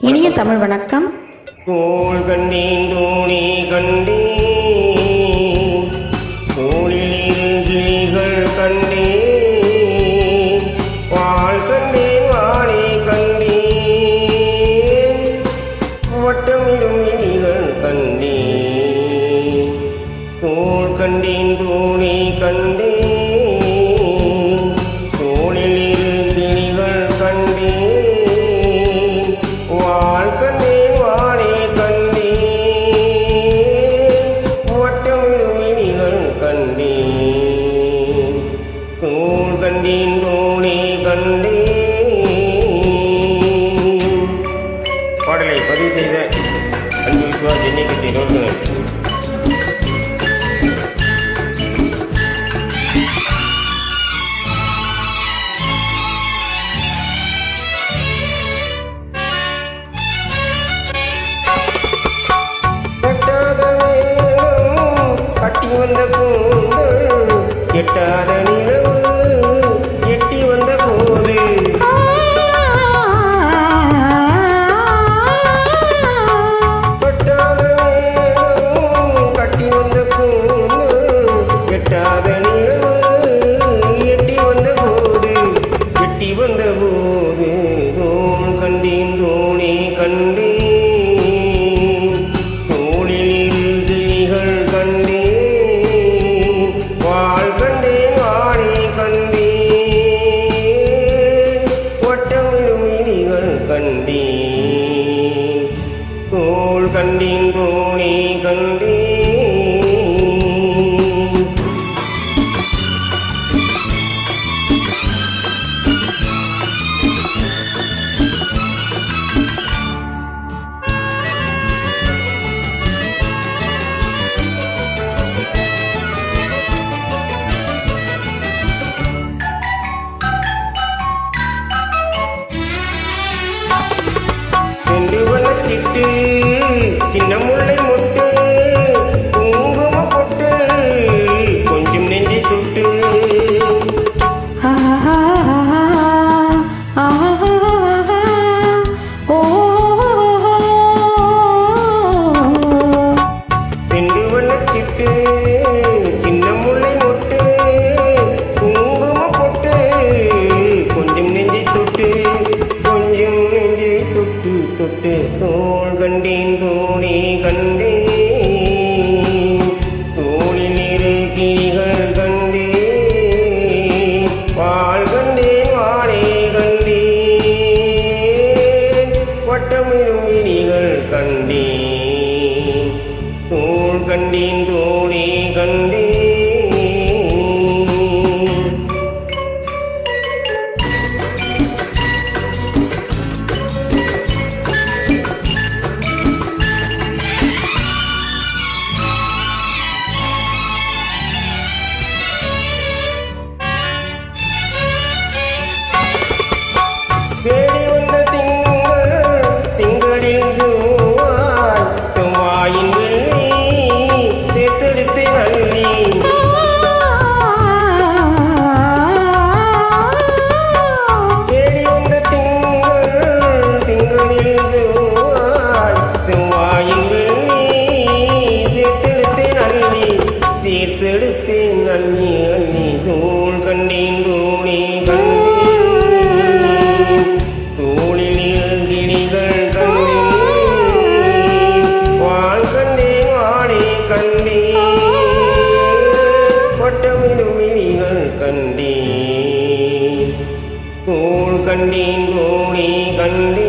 இனிய தமிழ் வணக்கம். கோள் கண்டேன் தோணி கண்டேன், தோளிலில் கிளிகள் கண்டேன், வாள் கண்டேன் வாழை கண்டேன், வட்டமிடும் கிளிகள் கண்டேன். கோள் கண்டேன் தோணி கண்டேன், தோளிலில் கிளிகள் கண்டேன், வாள் கண்டேன் வாழை கண்டேன், வட்டமிடும் கிளிகள் கண்டேன். கோள் கண்டேன் தோணி கண்டேன். பாடலை பதிவு செய்த அன்பு விசுவாஸ் ஜென்னிக்கத்தை நோக்குங்கள். கட்டி வந்த கூந்தல் எட்டாத நிலவு எட்டி வந்த போது, கட்டாத வேகம் கட்டி வந்த கூந்தல் எட்டாத நிலவு எட்டி வந்த போது, எட்டி வந்த போது தோள் கண்டேன் தோணி கண்டேன், தோளில் கிளிகள் கண்டேன், வாள் கண்டேன் வாழை கண்டேன், வட்டமிடும் கிளிகள் கண்டேன். தோள் கண்டேன் தோணி கண்டேன். செண்டு வளர்த்திட்டு சின்ன முல்லை மொட்டு குங்கும பொட்டு கொஞ்சம் நெஞ்சி தொட்டு, செண்டு வளர்த்திட்டு சின்ன முல்லை மொட்டு குங்கும பொட்டு கொஞ்சம் நெஞ்சி தொட்டு, கொஞ்சம் நெஞ்சை தொட்டு தொட்டு தோள் கண்டேன் தோணி கண்டேன், தோளில் இரு கிளிகள் கண்டேன், வாள் கண்டேன் வாழை கண்டேன், வட்டமிடும் கிளிகள் கண்டேன். தோள் கண்டேன் தோணி கண்டேன். தேடி வந்த திங்கள் திங்களில் செவ்வாய், செவ்வாயின் வெள்ளி சேர்த்தெடுத்து நள்ளி, தேடி வந்த திங்கள் திங்களில் செவ்வாய், செவ்வாயின் வெள்ளி சேர்த்தெடுத்து நள்ளி, சேர்த்தெடுத்து நள்ளி அள்ளி தோள் கண்டேன் தோணி கண்டேன், தோளில் கிளிகள் கண்டேன், வாள் கண்டேன் வாழை கண்டேன், வட்டமிடும் கிளிகள் கண்டேன். தோள் கண்டேன் தோணி கண்டேன்.